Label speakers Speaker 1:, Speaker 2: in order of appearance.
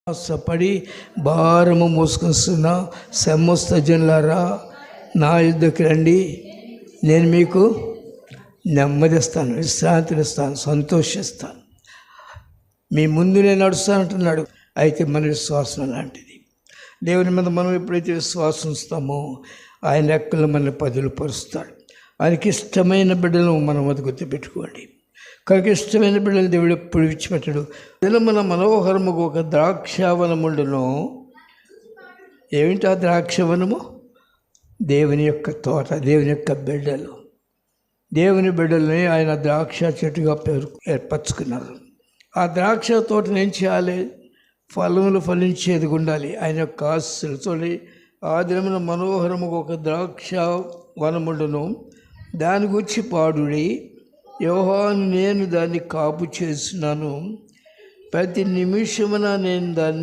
Speaker 1: ఆశపడి భారము మోసుకొస్తున్న సమస్త జనులారా, నా యుద్ధకి రండి, నేను మీకు నెమ్మదిస్తాను, విశ్రాంతినిస్తాను, సంతోషిస్తాను. మీ ముందు నేను నడుస్తానంటున్నాడు. అయితే మన విశ్వాసం లాంటిది. దేవుని మీద మనం ఎప్పుడైతే విశ్వాసం ఇస్తామో ఆయన రెక్కలు మనల్ని పరుస్తాడు. ఆయనకి ఇష్టమైన బిడ్డలను మనం వద్దకు పెట్టుకోండి. కనుక ఇష్టమైన బిడ్డలు దేవుడు ఎప్పుడు విడిచిపెట్టడు. మన మనోహరముకు ఒక ద్రాక్షావనముండును. ఏమిటి ఆ ద్రాక్షవనము? దేవుని యొక్క తోట, దేవుని యొక్క బిడ్డలు. దేవుని బిడ్డల్ని ఆయన ద్రాక్ష చెట్టుగా ఏర్పరచుకున్నారు. ఆ ద్రాక్ష తోటను ఏం చేయాలి? ఫలములు ఫలించేది ఉండాలి. ఆయన యొక్క ఆశలు చూడండి. ఆ దినమున మనోహరముకు ఒక ద్రాక్ష వనముండును, దాని గురించి పాడుడి. యెహోవాను నేను దాన్ని కాపు చేస్తున్నాను, ప్రతి నిమిషమున నేను దాన్ని